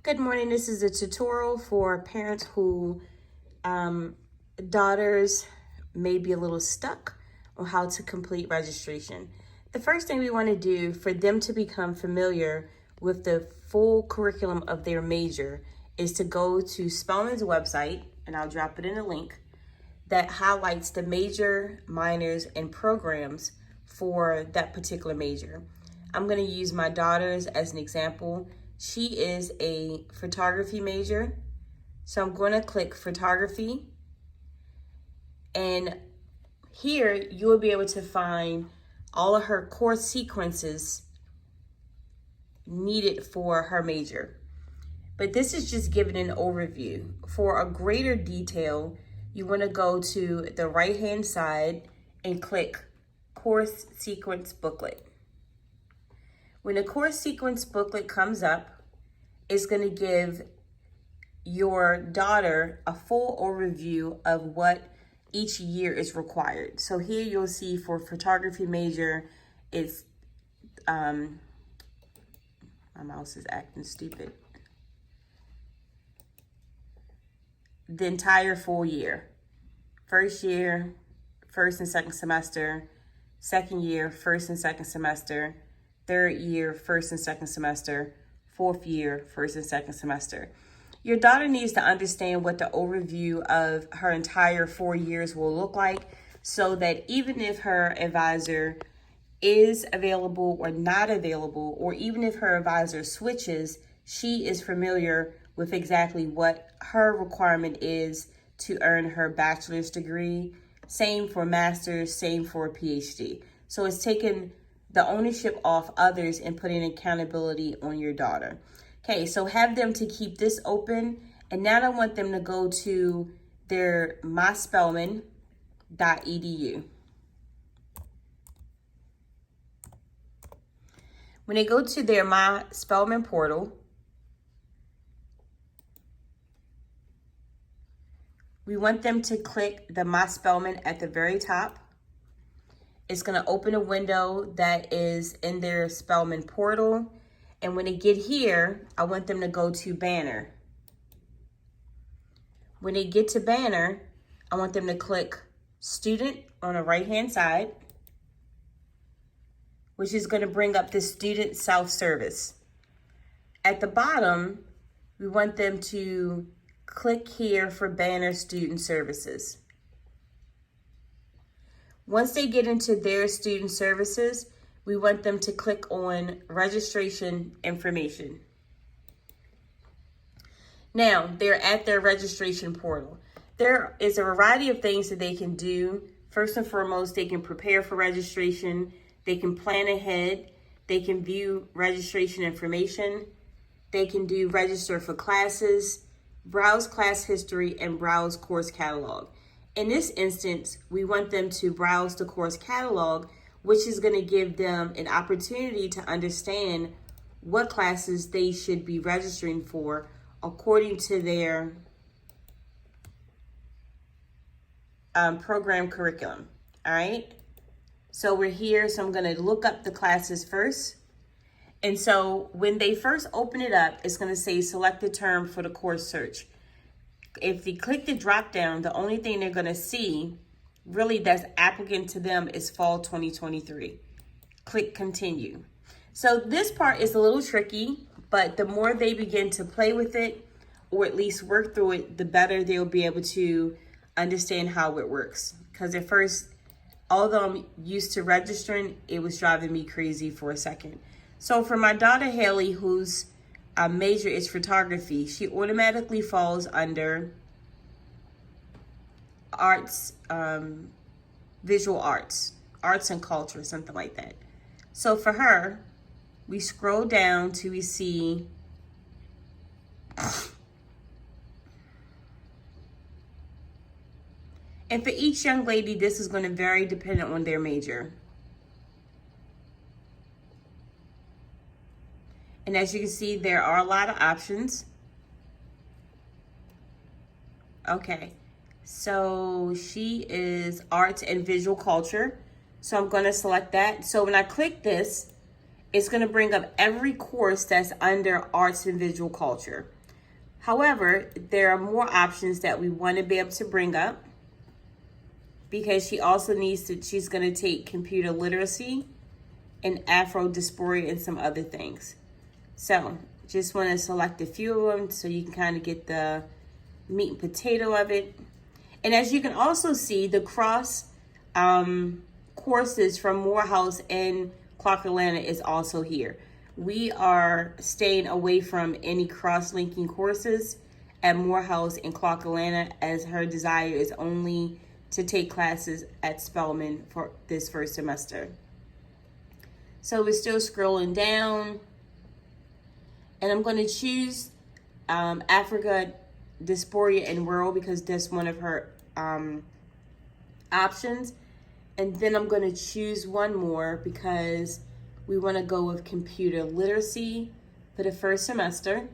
Good morning. This is a tutorial for parents who daughters may be a little stuck on how to complete registration. The first thing we want to do for them to become familiar with the full curriculum of their major is to go to Spelman's website, and I'll drop it in a link, that highlights the major, minors, and programs for that particular major. I'm going to use my daughter's as an example. She is a photography major. So I'm going to click photography. And here you will be able to find all of her course sequences needed for her major. But this is just giving an overview. For a greater detail, you want to go to the right-hand side and click Course Sequence Booklet. When the course sequence booklet comes up, it's going to give your daughter a full overview of what each year is required. So here you'll see for photography major, it's, my mouse is acting stupid. The entire full year. First year, first and second semester. Second year, first and second semester. Third year, first and second semester. Fourth year, first and second semester. Your daughter needs to understand what the overview of her entire 4 years will look like, so that even if her advisor is available or not available, or even if her advisor switches, she is familiar with exactly what her requirement is to earn her bachelor's degree. Same for master's, same for a PhD. So it's taken the ownership off others and putting accountability on your daughter. Okay, so have them to keep this open. And now I want them to go to their myspelman.edu. When they go to their My Spelman portal, we want them to click the My Spelman at the very top. It's going to open a window that is in their Spelman portal. And when they get here, I want them to go to Banner. When they get to Banner, I want them to click Student on the right-hand side, which is going to bring up the Student Self-Service. At the bottom, we want them to click here for Banner Student Services. Once they get into their student services, we want them to click on registration information. Now, they're at their registration portal. There is a variety of things that they can do. First and foremost, they can prepare for registration. They can plan ahead. They can view registration information. They can do register for classes, browse class history, and browse course catalog. In this instance, we want them to browse the course catalog, which is going to give them an opportunity to understand what classes they should be registering for according to their program curriculum. All right. So we're here. So I'm going to look up the classes first. And so when they first open it up, it's going to say select the term for the course search. If they click the drop down, the only thing they're going to see really that's applicant to them is fall 2023. Click continue. So this part is a little tricky, but the more they begin to play with it, or at least work through it, the better they'll be able to understand how it works. Because at first, although I'm used to registering, it was driving me crazy for a second. So for my daughter Haley, whose major is photography, she automatically falls under arts, visual arts and culture, something like that. So for her, we scroll down till we see and for each young lady, this is going to vary depending on their major. And as you can see, there are a lot of options. Okay, so she is arts and visual culture. So I'm going to select that. So when I click this, it's going to bring up every course that's under arts and visual culture. However, there are more options that we want to be able to bring up, because she also needs to, she's going to take computer literacy and Afro dysphoria and some other things. So just want to select a few of them so you can kind of get the meat and potato of it. And as you can also see, the cross courses from Morehouse and Clark Atlanta is also here. We are staying away from any cross-linking courses at Morehouse and Clark Atlanta, as her desire is only to take classes at Spelman for this first semester. So we're still scrolling down, and I'm going to choose Africa, Dysphoria, and World, because that's one of her options. And then I'm going to choose one more because we want to go with computer literacy for the first semester.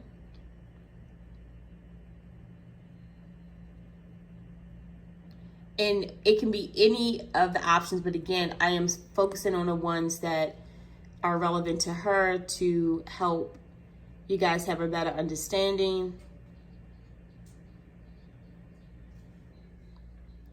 And it can be any of the options, but again, I am focusing on the ones that are relevant to her to help you guys have a better understanding.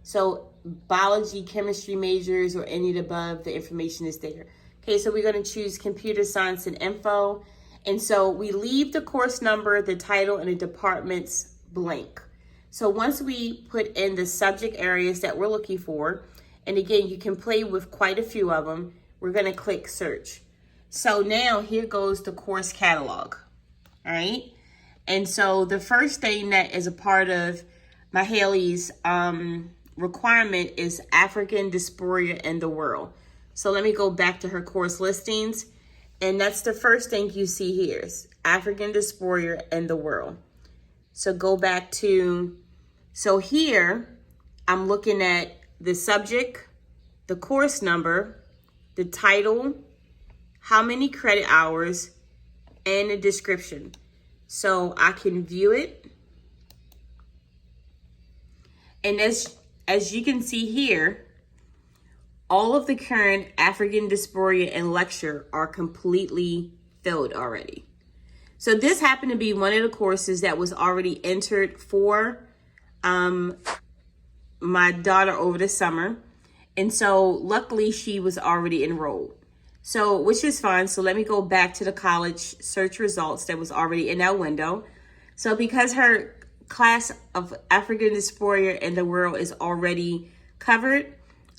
So biology, chemistry majors, or any of the above, the information is there. Okay, so we're going to choose computer science and info. And so we leave the course number, the title, and the departments blank. So once we put in the subject areas that we're looking for, and again, you can play with quite a few of them, we're going to click search. So now here goes the course catalog. All right. And so the first thing that is a part of Mahaley's requirement is African Dysphoria in the World. So let me go back to her course listings. And that's the first thing you see here is African Dysphoria in the World. So go back to, so here I'm looking at the subject, the course number, the title, how many credit hours, and the description. So I can view it. And as you can see here, all of the current African Dysphoria and lecture are completely filled already. So this happened to be one of the courses that was already entered for my daughter over the summer. And so luckily she was already enrolled. So, which is fine. So let me go back to the college search results that was already in that window. So because her class of African Dysphoria in the World is already covered,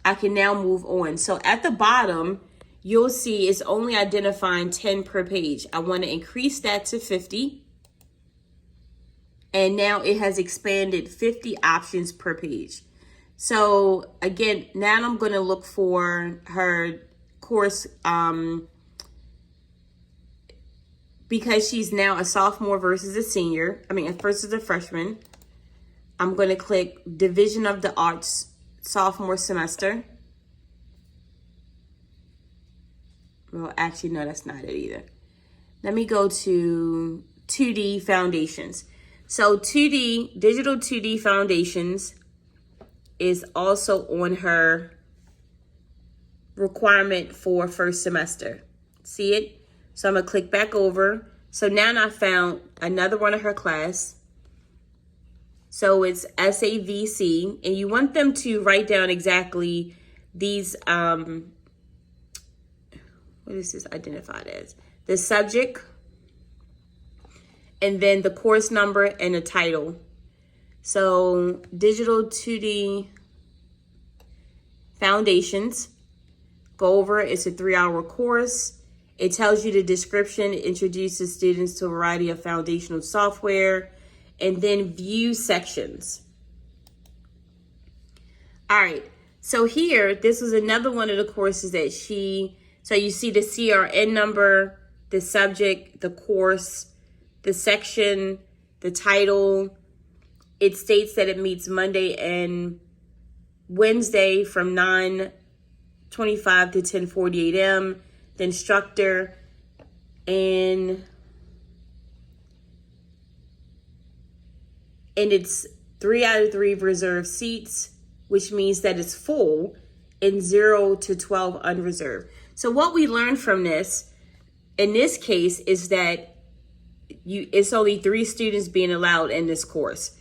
I can now move on. So at the bottom, you'll see it's only identifying 10 per page. I want to increase that to 50. And now it has expanded 50 options per page. So again, now I'm going to look for her course because she's now a sophomore versus a senior. Versus a freshman. I'm going to click Division of the Arts sophomore semester. Well, actually, no, that's not it either. Let me go to 2D Foundations. So Digital 2D Foundations is also on her requirement for first semester. See it? So I'm going to click back over. So now I found another one of her class. So it's SAVC, and you want them to write down exactly these, what is this identified as? The subject, and then the course number and the title. So Digital 2D Foundations, go over it. It's a 3-hour course. It tells you the description, introduces students to a variety of foundational software, and then view sections. All right, so here, this was another one of the courses that so you see the CRN number, the subject, the course, the section, the title. It states that it meets Monday and Wednesday from 9:25 to 10:48 a.m. The instructor, and it's 3 out of 3 reserved seats, which means that it's full, and 0 to 12 unreserved. So what we learned from this, in this case, is that it's only 3 students being allowed in this course.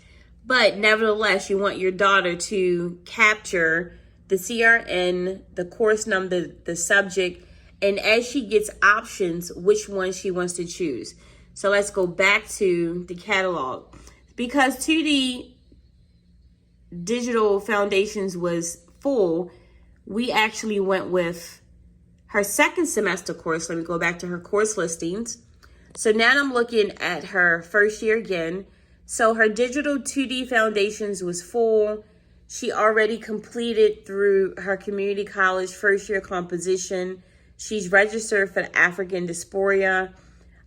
But nevertheless, you want your daughter to capture the CRN, the course number, the subject, and as she gets options, which one she wants to choose. So let's go back to the catalog. Because 2D Digital Foundations was full, we actually went with her second semester course. Let me go back to her course listings. So now I'm looking at her first year again. So her Digital 2D Foundations was full. She already completed through her community college first year composition. She's registered for the African Diaspora.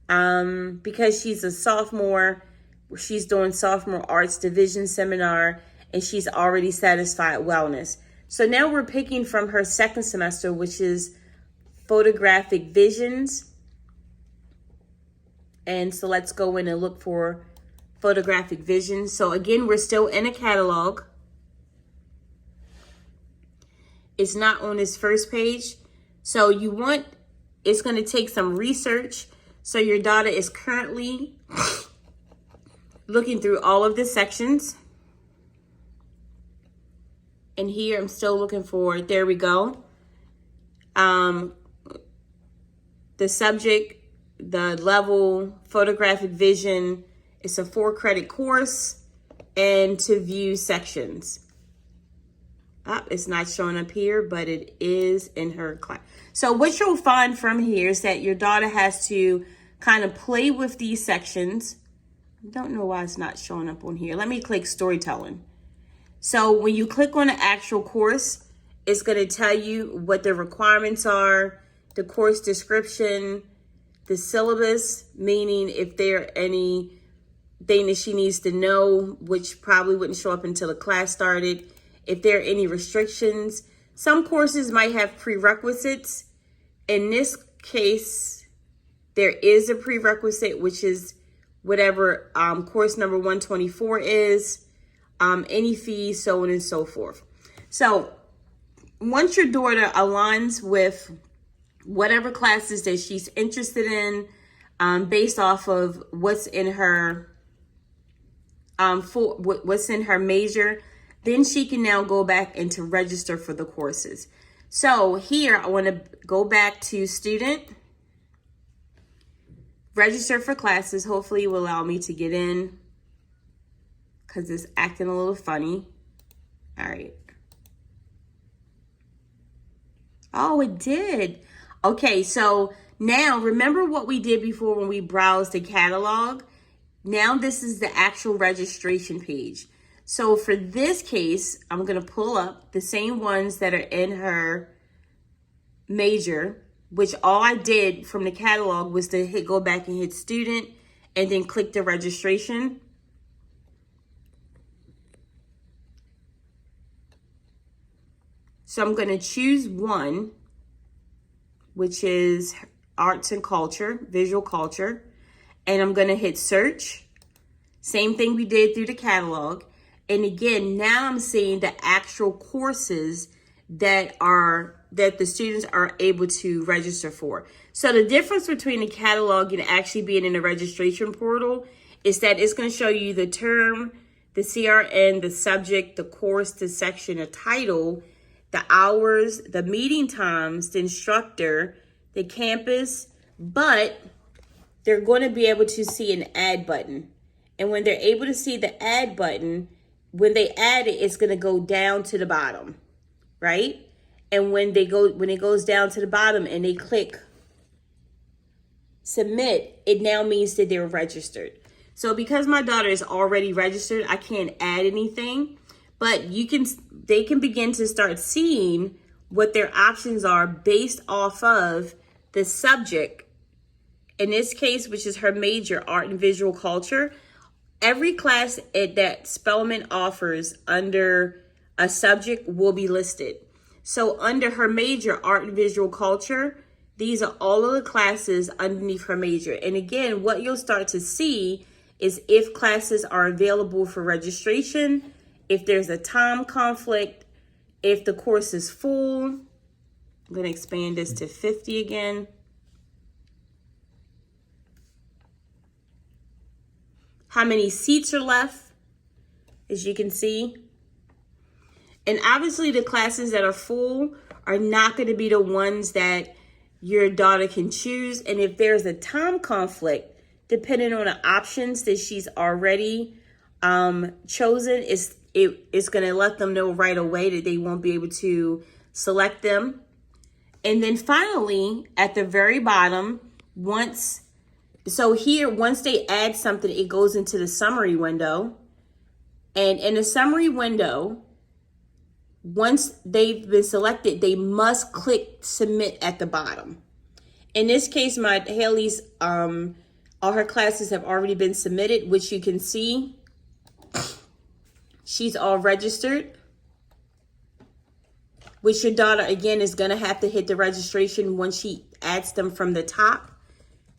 Because she's a sophomore, she's doing sophomore arts division seminar, and she's already satisfied wellness. So now we're picking from her second semester, which is photographic visions. And so let's go in and look for photographic visions. So again, we're still in a catalog. It's not on this first page. So it's going to take some research. So your daughter is currently looking through all of the sections. And here I'm still looking for, there we go. The subject, the level, photographic vision. It's a 4-credit course, and to view sections. It's not showing up here, but it is in her class. So what you'll find from here is that your daughter has to kind of play with these sections. I don't know why it's not showing up on here. Let me click storytelling. So when you click on the actual course, it's going to tell you what the requirements are, the course description, the syllabus, meaning if there are anything that she needs to know, which probably wouldn't show up until the class started. If there are any restrictions, some courses might have prerequisites. In this case, there is a prerequisite, which is whatever course number 124 is, any fees, so on and so forth. So once your daughter aligns with whatever classes that she's interested in, based off of what's in her what's in her major, then she can now go back and to register for the courses. So here I want to go back to student, register for classes. Hopefully it will allow me to get in because it's acting a little funny. All right. Oh, it did. Okay, so now remember what we did before when we browsed the catalog? Now this is the actual registration page. So for this case, I'm going to pull up the same ones that are in her major, which all I did from the catalog was to go back and hit student and then click the registration. So I'm going to choose one, which is arts and culture, visual culture. And I'm going to hit search. Same thing we did through the catalog. And again, now I'm seeing the actual courses that the students are able to register for. So the difference between the catalog and actually being in the registration portal is that it's going to show you the term, the CRN, the subject, the course, the section, the title, the hours, the meeting times, the instructor, the campus, but they're going to be able to see an add button. And when they're able to see the add button, when they add it, it's going to go down to the bottom, right? And when it goes down to the bottom and they click submit, it now means that they're registered. So because my daughter is already registered, I can't add anything, but they can begin to start seeing what their options are based off of the subject. In this case, which is her major, art and visual culture, every class that Spelman offers under a subject will be listed. So under her major, art and visual culture, these are all of the classes underneath her major. And again, what you'll start to see is if classes are available for registration, if there's a time conflict, if the course is full. I'm going to expand this to 50 again. how many seats are left, as you can see. And obviously the classes that are full are not going to be the ones that your daughter can choose. And if there's a time conflict, depending on the options that she's already chosen, it's going to let them know right away that they won't be able to select them. And then finally, at the very bottom, once they add something, it goes into the summary window. And in the summary window, once they've been selected, they must click submit at the bottom. In this case, my Haley's, all her classes have already been submitted, which you can see. She's all registered. Which your daughter, again, is going to have to hit the registration once she adds them from the top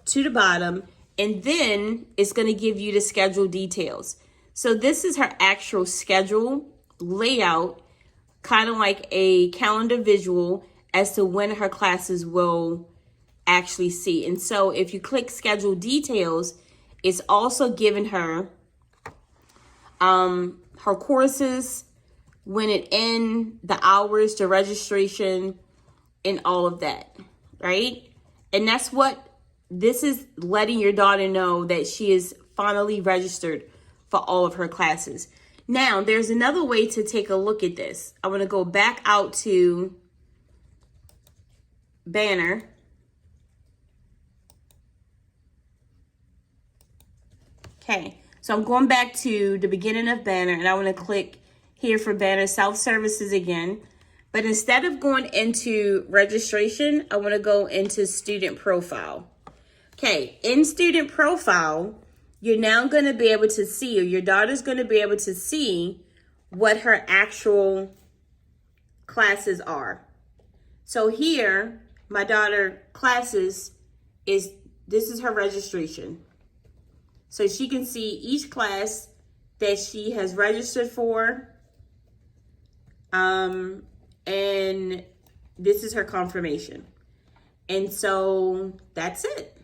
to the bottom. And then it's going to give you the schedule details. So this is her actual schedule layout, kind of like a calendar visual as to when her classes will actually see. And so if you click schedule details, it's also giving her her courses, when it ends, the hours, the registration, and all of that, right? And that's what this is, letting your daughter know that she is finally registered for all of her classes. Now, there's another way to take a look at this. I'm going to go back out to Banner. Okay, so I'm going back to the beginning of Banner, and I want to click here for Banner self-services again. But instead of going into registration, I want to go into student profile. Okay, in student profile, you're now going to be able to see, or your daughter's going to be able to see what her actual classes are. So here, my daughter classes this is her registration. So she can see each class that she has registered for. And this is her confirmation. And so that's it.